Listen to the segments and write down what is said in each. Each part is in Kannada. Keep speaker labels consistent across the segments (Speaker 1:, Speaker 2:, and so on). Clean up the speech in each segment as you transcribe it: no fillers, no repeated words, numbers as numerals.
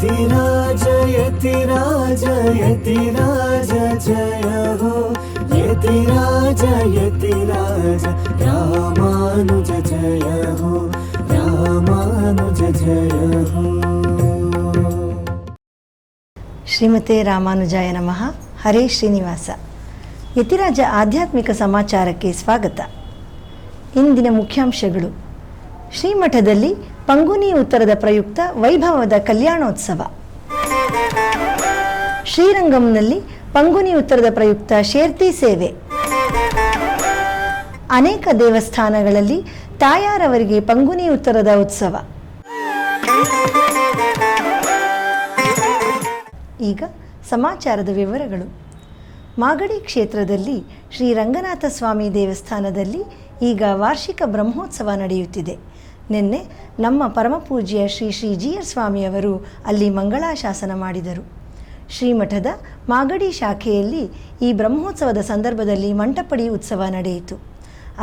Speaker 1: यतिराज यतिराज यतिराज जय हो यतिराज यतिराज रामानुज जय हो रामानुज जय हो।
Speaker 2: ಶ್ರೀಮತೆ ರಾಮಾನುಜಾಯ ನಮಃ. ಹರೇ ಶ್ರೀನಿವಾಸ. ಯತಿರಾಜ ಆಧ್ಯಾತ್ಮಿಕ ಸಮಾಚಾರಕ್ಕೆ ಸ್ವಾಗತ. ಇಂದಿನ ಮುಖ್ಯಾಂಶಗಳು: ಶ್ರೀಮಠದಲ್ಲಿ ಪಂಗುನಿ ಉತ್ತರದ ಪ್ರಯುಕ್ತ ವೈಭವದ ಕಲ್ಯಾಣೋತ್ಸವ. ಶ್ರೀರಂಗಂನಲ್ಲಿ ಪಂಗುನಿ ಉತ್ತರದ ಪ್ರಯುಕ್ತ ಶೇರ್ತಿ ಸೇವೆ. ಅನೇಕ ದೇವಸ್ಥಾನಗಳಲ್ಲಿ ತಾಯಾರವರಿಗೆ ಪಂಗುನಿ ಉತ್ತರದ ಉತ್ಸವ. ಈಗ ಸಮಾಚಾರದ ವಿವರಗಳು. ಮಾಗಡಿ ಕ್ಷೇತ್ರದಲ್ಲಿ ಶ್ರೀ ರಂಗನಾಥ ಸ್ವಾಮಿ ದೇವಸ್ಥಾನದಲ್ಲಿ ಈಗ ವಾರ್ಷಿಕ ಬ್ರಹ್ಮೋತ್ಸವ ನಡೆಯುತ್ತಿದೆ. ನಿನ್ನೆ ನಮ್ಮ ಪರಮಪೂಜ್ಯ ಶ್ರೀ ಶ್ರೀ ಜಿ.ಆರ್. ಸ್ವಾಮಿಯವರು ಅಲ್ಲಿ ಮಂಗಳಾಶಾಸನ ಮಾಡಿದರು. ಶ್ರೀಮಠದ ಮಾಗಡಿ ಶಾಖೆಯಲ್ಲಿ ಈ ಬ್ರಹ್ಮೋತ್ಸವದ ಸಂದರ್ಭದಲ್ಲಿ ಮಂಟಪಡಿ ಉತ್ಸವ ನಡೆಯಿತು.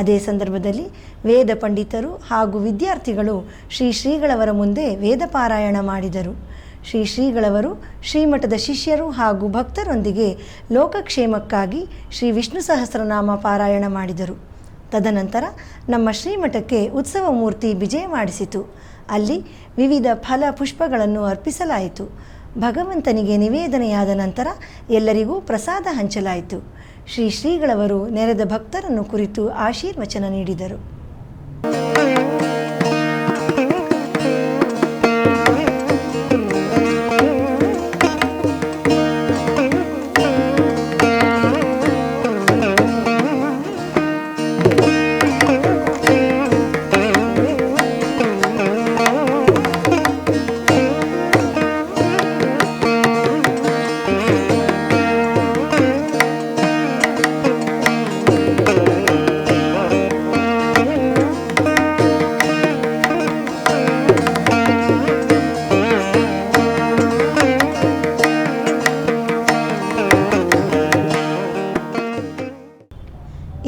Speaker 2: ಅದೇ ಸಂದರ್ಭದಲ್ಲಿ ವೇದ ಪಂಡಿತರು ಹಾಗೂ ವಿದ್ಯಾರ್ಥಿಗಳು ಶ್ರೀಗಳವರ ಮುಂದೆ ವೇದ ಪಾರಾಯಣ ಮಾಡಿದರು. ಶ್ರೀಗಳವರು ಶ್ರೀಮಠದ ಶಿಷ್ಯರು ಹಾಗೂ ಭಕ್ತರೊಂದಿಗೆ ಲೋಕಕ್ಷೇಮಕ್ಕಾಗಿ ಶ್ರೀ ವಿಷ್ಣು ಸಹಸ್ರನಾಮ ಪಾರಾಯಣ ಮಾಡಿದರು. ತದನಂತರ ನಮ್ಮ ಶ್ರೀಮಠಕ್ಕೆ ಉತ್ಸವ ಮೂರ್ತಿ ವಿಜಯ ಮಾಡಿಸಿತು. ಅಲ್ಲಿ ವಿವಿಧ ಫಲ ಪುಷ್ಪಗಳನ್ನು ಅರ್ಪಿಸಲಾಯಿತು. ಭಗವಂತನಿಗೆ ನಿವೇದನೆಯಾದ ನಂತರ ಎಲ್ಲರಿಗೂ ಪ್ರಸಾದ ಹಂಚಲಾಯಿತು. ಶ್ರೀಗಳವರು ನೆರೆದ ಭಕ್ತರನ್ನು ಕುರಿತು ಆಶೀರ್ವಚನ ನೀಡಿದರು.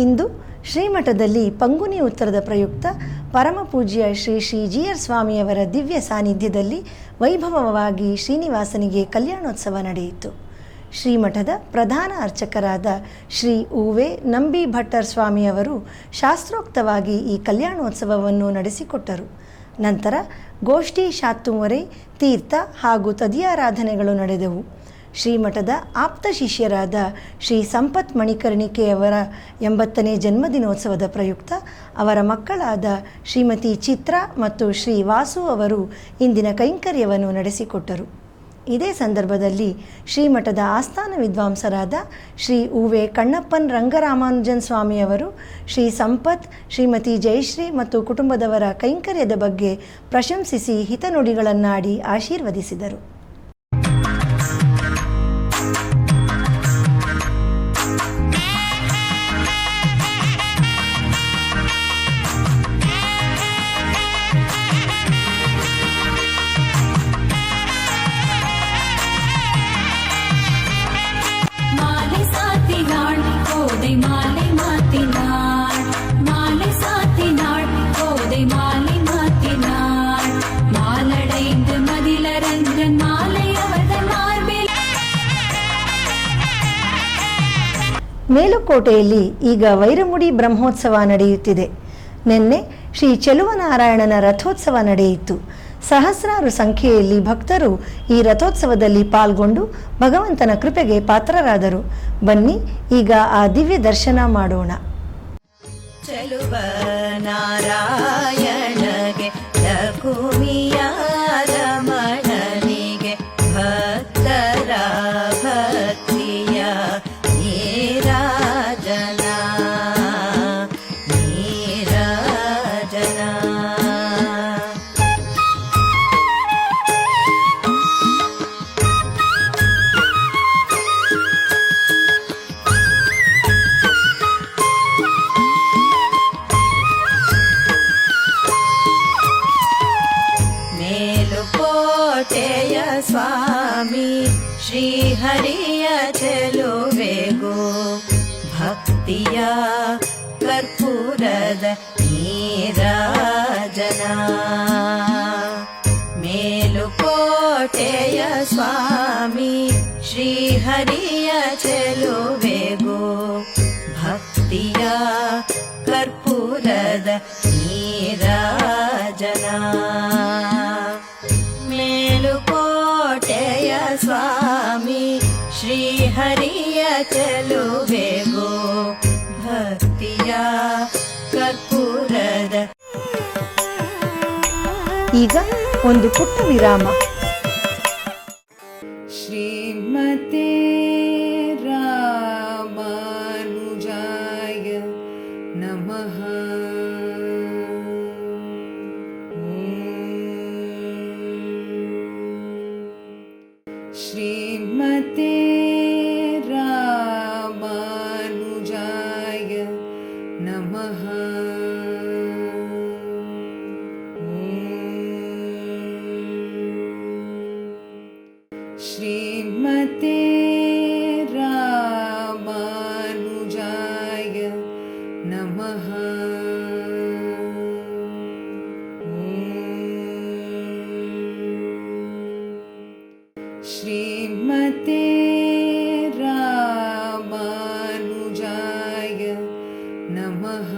Speaker 2: ಇಂದು ಶ್ರೀಮಠದಲ್ಲಿ ಪಂಗುನಿ ಉತ್ತರದ ಪ್ರಯುಕ್ತ ಪರಮಪೂಜ್ಯ ಶ್ರೀ ಶ್ರೀ ಜಿ.ಆರ್. ಸ್ವಾಮಿಯವರ ದಿವ್ಯ ಸಾನ್ನಿಧ್ಯದಲ್ಲಿ ವೈಭವವಾಗಿ ಶ್ರೀನಿವಾಸನಿಗೆ ಕಲ್ಯಾಣೋತ್ಸವ ನಡೆಯಿತು. ಶ್ರೀಮಠದ ಪ್ರಧಾನ ಅರ್ಚಕರಾದ ಶ್ರೀ ಉ.ವೆ. ನಂಬಿ ಭಟ್ಟರ್ ಸ್ವಾಮಿಯವರು ಶಾಸ್ತ್ರೋಕ್ತವಾಗಿ ಈ ಕಲ್ಯಾಣೋತ್ಸವವನ್ನು ನಡೆಸಿಕೊಟ್ಟರು. ನಂತರ ಗೋಷ್ಠಿ, ಶಾತ್ತುಮೊರೆ, ತೀರ್ಥ ಹಾಗೂ ತದಿಯಾರಾಧನೆಗಳು ನಡೆದವು. ಶ್ರೀಮಠದ ಆಪ್ತ ಶಿಷ್ಯರಾದ ಶ್ರೀ ಸಂಪತ್ ಮಣಿಕರ್ಣಿಕೆಯವರ 80ನೇ ಜನ್ಮದಿನೋತ್ಸವದ ಪ್ರಯುಕ್ತ ಅವರ ಮಕ್ಕಳಾದ ಶ್ರೀಮತಿ ಚಿತ್ರಾ ಮತ್ತು ಶ್ರೀ ವಾಸು ಅವರು ಇಂದಿನ ಕೈಂಕರ್ಯವನ್ನು ನಡೆಸಿಕೊಟ್ಟರು. ಇದೇ ಸಂದರ್ಭದಲ್ಲಿ ಶ್ರೀಮಠದ ಆಸ್ಥಾನ ವಿದ್ವಾಂಸರಾದ ಶ್ರೀ ಉ.ವೆ. ಕಣ್ಣಪ್ಪನ್ ರಂಗರಾಮಾನುಜನ್ ಸ್ವಾಮಿಯವರು ಶ್ರೀ ಸಂಪತ್, ಶ್ರೀಮತಿ ಜಯಶ್ರೀ ಮತ್ತು ಕುಟುಂಬದವರ ಕೈಂಕರ್ಯದ ಬಗ್ಗೆ ಪ್ರಶಂಸಿಸಿ ಹಿತನುಡಿಗಳನ್ನಾಡಿ ಆಶೀರ್ವದಿಸಿದರು. ಮೇಲುಕೋಟೆಯಲ್ಲಿ ಈಗ ವೈರಮುಡಿ ಬ್ರಹ್ಮೋತ್ಸವ ನಡೆಯುತ್ತಿದೆ. ನಿನ್ನೆ ಶ್ರೀ ಚೆಲುವನಾರಾಯಣನ ರಥೋತ್ಸವ ನಡೆಯಿತು. ಸಹಸ್ರಾರು ಸಂಖ್ಯೆಯಲ್ಲಿ ಭಕ್ತರು ಈ ರಥೋತ್ಸವದಲ್ಲಿ ಪಾಲ್ಗೊಂಡು ಭಗವಂತನ ಕೃಪೆಗೆ ಪಾತ್ರರಾದರು. ಬನ್ನಿ ಈಗ ಆ ದಿವ್ಯ ದರ್ಶನ ಮಾಡೋಣ.
Speaker 3: ಚೆಲುವನಾರಾಯಣಗೆ ಲಕುಮಿಯಾದ ಮಣನಿಗೆ ಭಕ್ತರ ಭಕ್ತಿಯ ನೀರಾಜನ ನೀರಾಜನ. ಮೇಲುಕೋಟೆಯ ಸ್ವಾಮಿ ಶ್ರೀಹರಿಯ ಚೆಲುವೆಗೋ ಭಕ್ತಿಯ ಕರ್ಪೂರದ ನೀರಾಜನ. ಮೇಲುಕೋಟೆಯ ಸ್ವಾಮಿ ಶ್ರೀಹರಿಯ ಚೆಲುವೆಗೋ ಭಕ್ತಿಯ ಕರ್ಪೂರದ ನೀರಾಜನ ಮೇಲುಕೋಟೆಯ ಸ್ವಾಮಿ ಶ್ರೀಹರಿಯ ಚೆಲುವೆಗೋ ಭಕ್ತಿಯ ಕರ್ಪೂರದ.
Speaker 2: ಈಗ ಒಂದು ಪುಟ್ಟ ವಿರಾಮ.
Speaker 1: ಶ್ರೀಮತೆ ರಾಮಾನುಜಾಯ ನಮಃ. ಶ್ರೀಮತೆ ರಾಮಾನುಜಾಯ ನಮಃ. ಶ್ರೀಮತೆ ರಾಮಾನುಜಾಯ ನಮಃ. ಶ್ರೀಮತೆ ರಾಮಾನುಜಾಯ ನಮಃ.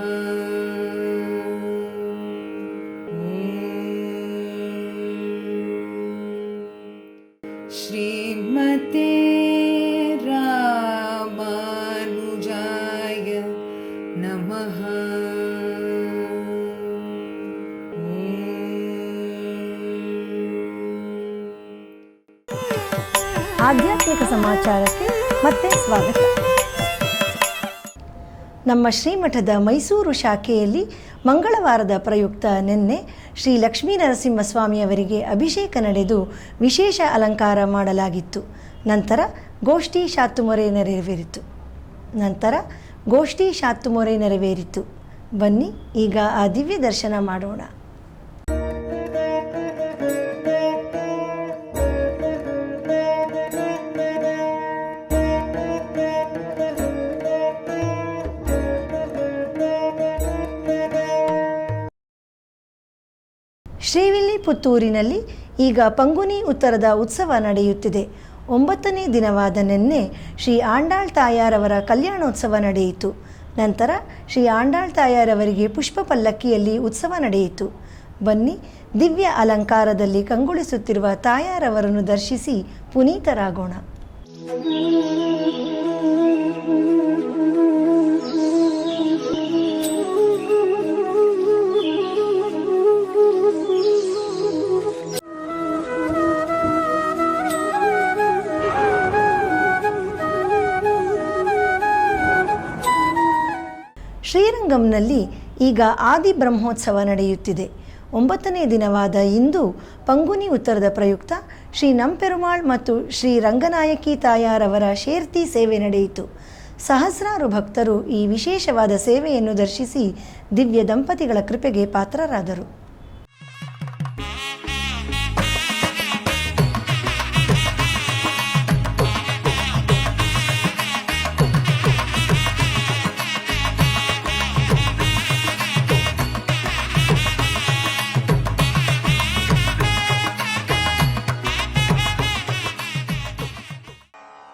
Speaker 1: ಶ್ರೀಮತೆ ರಾಮಾನುಜಾಯ ನಮಃ.
Speaker 2: ಆಧ್ಯಾತ್ಮಿಕ ಸಮಾಚಾರಕ್ಕೆ ಮತ್ತೆ ಸ್ವಾಗತ. ನಮ್ಮ ಶ್ರೀಮಠದ ಮೈಸೂರು ಶಾಖೆಯಲ್ಲಿ ಮಂಗಳವಾರದ ಪ್ರಯುಕ್ತ ನಿನ್ನೆ ಶ್ರೀ ಲಕ್ಷ್ಮೀ ನರಸಿಂಹಸ್ವಾಮಿಯವರಿಗೆ ಅಭಿಷೇಕ ನಡೆದು ವಿಶೇಷ ಅಲಂಕಾರ ಮಾಡಲಾಗಿತ್ತು. ನಂತರ ಗೋಷ್ಠಿ ಶಾತುಮೊರೆ ನೆರವೇರಿತು. ಬನ್ನಿ ಈಗ ಆ ದಿವ್ಯ ದರ್ಶನ ಮಾಡೋಣ. ಶ್ರೀವಿಲ್ಲಿಪುತ್ತೂರಿನಲ್ಲಿ ಈಗ ಪಂಗುನಿ ಉತ್ತರದ ಉತ್ಸವ ನಡೆಯುತ್ತಿದೆ. 9ನೇ ದಿನವಾದ ನಿನ್ನೆ ಶ್ರೀ ಆಂಡಾಳ್ ತಾಯಾರವರ ಕಲ್ಯಾಣೋತ್ಸವ ನಡೆಯಿತು. ನಂತರ ಶ್ರೀ ಆಂಡಾಳ್ ತಾಯಾರವರಿಗೆ ಪುಷ್ಪ ಪಲ್ಲಕ್ಕಿಯಲ್ಲಿ ಉತ್ಸವ ನಡೆಯಿತು. ಬನ್ನಿ ದಿವ್ಯ ಅಲಂಕಾರದಲ್ಲಿ ಕಂಗೊಳಿಸುತ್ತಿರುವ ತಾಯಾರವರನ್ನು ದರ್ಶಿಸಿ ಪುನೀತರಾಗೋಣ. ಶ್ರೀರಂಗಂನಲ್ಲಿ ಈಗ ಆದಿ ಬ್ರಹ್ಮೋತ್ಸವ ನಡೆಯುತ್ತಿದೆ. 9ನೇ ದಿನವಾದ ಇಂದು ಪಂಗುನಿ ಉತ್ತರದ ಪ್ರಯುಕ್ತ ಶ್ರೀ ನಂಪೆರುಮಾಳ್ ಮತ್ತು ಶ್ರೀ ರಂಗನಾಯಕಿ ತಾಯಾರವರ ಶೇರ್ತಿ ಸೇವೆ ನಡೆಯಿತು. ಸಹಸ್ರಾರು ಭಕ್ತರು ಈ ವಿಶೇಷವಾದ ಸೇವೆಯನ್ನು ದರ್ಶಿಸಿ ದಿವ್ಯ ದಂಪತಿಗಳ ಕೃಪೆಗೆ ಪಾತ್ರರಾದರು.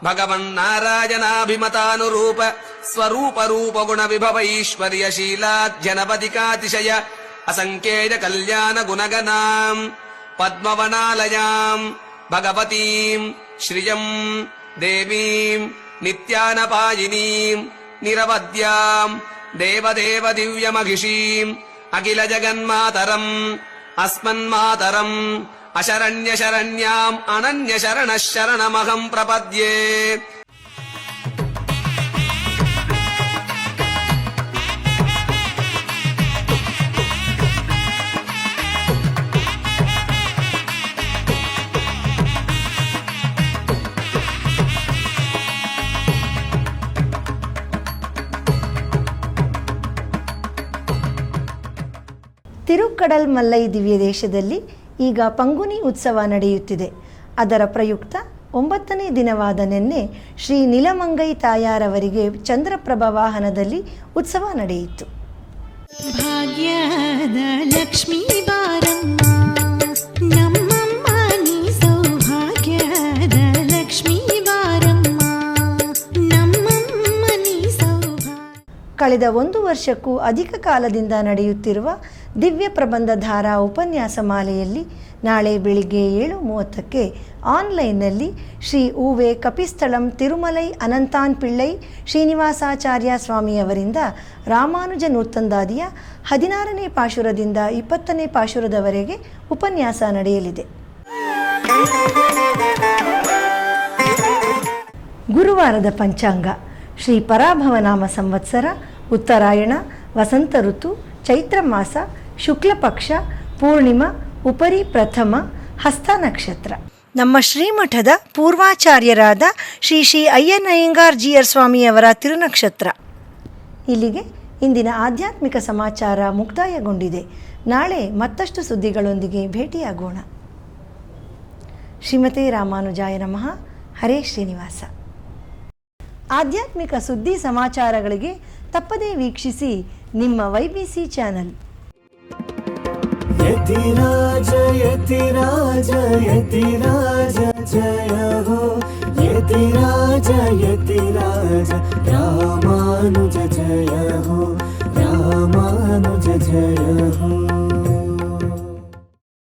Speaker 4: ಭಗವನ್ನಾರಾಯಣಾಭಿಮತಾನುರೂಪ ಸ್ವರೂಪ ರೂಪ ಗುಣ ವಿಭವ ಈಶ್ವರ್ಯ ಶೀಲಾಧ್ಯನಪದಿಕಾತಿಶಯ ಅಸಂಖ್ಯೇಯ ಕಲ್ಯಾಣ ಗುಣಗಣಾಂ ಪದ್ಮವನಾಲಯಾಂ ಭಗವತೀಂ ಶ್ರಿಯಂ ದೇವೀಂ ನಿತ್ಯಾನಪಾಯಿನೀಂ ನಿರವದ್ಯಾಂ ದೇವದೇವ ದಿವ್ಯಮಹಿಷೀಂ ಅಖಿಲ ಜಗನ್ಮಾತರಂ ಅಸ್ಮನ್ಮಾತರಂ ಅಶರಣ್ಯ ಶರಣ್ಯಾಂ ಅನನ್ಯ ಶರಣ ಶರಣಮಹಂ ಪ್ರಪದ್ಯೆ.
Speaker 2: ತಿರುಕ್ಕಡಲ್ ಮಲ್ಲೈ ದಿವ್ಯ ದೇಶದಲ್ಲಿ ಈಗ ಪಂಗುನಿ ಉತ್ಸವ ನಡೆಯುತ್ತಿದೆ. ಅದರ ಪ್ರಯುಕ್ತ 9ನೇ ದಿನವಾದ ನಿನ್ನೆ ಶ್ರೀ ನೀಲಮಂಗೈ ತಾಯಾರವರಿಗೆ ಚಂದ್ರಪ್ರಭ ವಾಹನದಲ್ಲಿ ಉತ್ಸವ ನಡೆಯಿತು.
Speaker 3: ಭಾಗ್ಯದ ಲಕ್ಷ್ಮೀ ಬಾರಮ್ಮ ನಮ್ಮಮ್ಮ
Speaker 2: ಕಳೆದ 1 ವರ್ಷಕ್ಕೂ ಅಧಿಕ ಕಾಲದಿಂದ ನಡೆಯುತ್ತಿರುವ ದಿವ್ಯ ಪ್ರಬಂಧ ಧಾರಾ ಉಪನ್ಯಾಸ ಮಾಲೆಯಲ್ಲಿ ನಾಳೆ ಬೆಳಿಗ್ಗೆ 7:30ಕ್ಕೆ ಆನ್ಲೈನ್ನಲ್ಲಿ ಶ್ರೀ ಉವೆ ಕಪಿಸ್ಥಳಂ ತಿರುಮಲೈ ಅನಂತಾನ್ ಪಿಳ್ಳೈ ಶ್ರೀನಿವಾಸಾಚಾರ್ಯ ಸ್ವಾಮಿಯವರಿಂದ ರಾಮಾನುಜ ನೂತಂದಾದಿಯ 16ನೇ ಪಾಶುರದಿಂದ 20ನೇ ಪಾಶುರದವರೆಗೆ ಉಪನ್ಯಾಸ ನಡೆಯಲಿದೆ. ಗುರುವಾರದ ಪಂಚಾಂಗ: ಶ್ರೀ ಪರಾಭವನಾಮ ಸಂವತ್ಸರ, ಉತ್ತರಾಯಣ, ವಸಂತ ಋತು, ಚೈತ್ರ ಮಾಸ, ಶುಕ್ಲ ಪಕ್ಷ, ಪೂರ್ಣಿಮಾ, ಉಪರಿ ಪ್ರಥಮ, ಹಸ್ತ ನಕ್ಷತ್ರ. ನಮ್ಮ ಶ್ರೀಮಠದ ಪೂರ್ವಾಚಾರ್ಯರಾದ ಶ್ರೀ ಶ್ರೀ ಅಯ್ಯನಯ್ಯಂಗಾರ್ ಜಿಯರ್ ಸ್ವಾಮಿಯವರ ತಿರುನಕ್ಷತ್ರ. ಇಲ್ಲಿಗೆ ಇಂದಿನ ಆಧ್ಯಾತ್ಮಿಕ ಸಮಾಚಾರ ಮುಕ್ತಾಯಗೊಂಡಿದೆ. ನಾಳೆ ಮತ್ತಷ್ಟು ಸುದ್ದಿಗಳೊಂದಿಗೆ ಭೇಟಿಯಾಗೋಣ. ಶ್ರೀಮತೆ ರಾಮಾನುಜಾಯ ನಮಃ. ಹರೇ ಶ್ರೀನಿವಾಸ. ಆಧ್ಯಾತ್ಮಿಕ ಸುದ್ದಿ ಸಮಾಚಾರಗಳಿಗೆ ತಪ್ಪದೇ ವೀಕ್ಷಿಸಿ ನಿಮ್ಮ YBC ಚಾನಲ್.
Speaker 5: ಯತಿರಾಜ ಯತಿರಾಜ ಯತಿರಾಜ ಜಯ ಹೋ, ಯತಿರಾಜ ಯತಿರಾಜ ರಾಮಾನುಜ ಜಯ ಹೋ, ರಾಮಾನುಜ ಜಯ ಹೋ.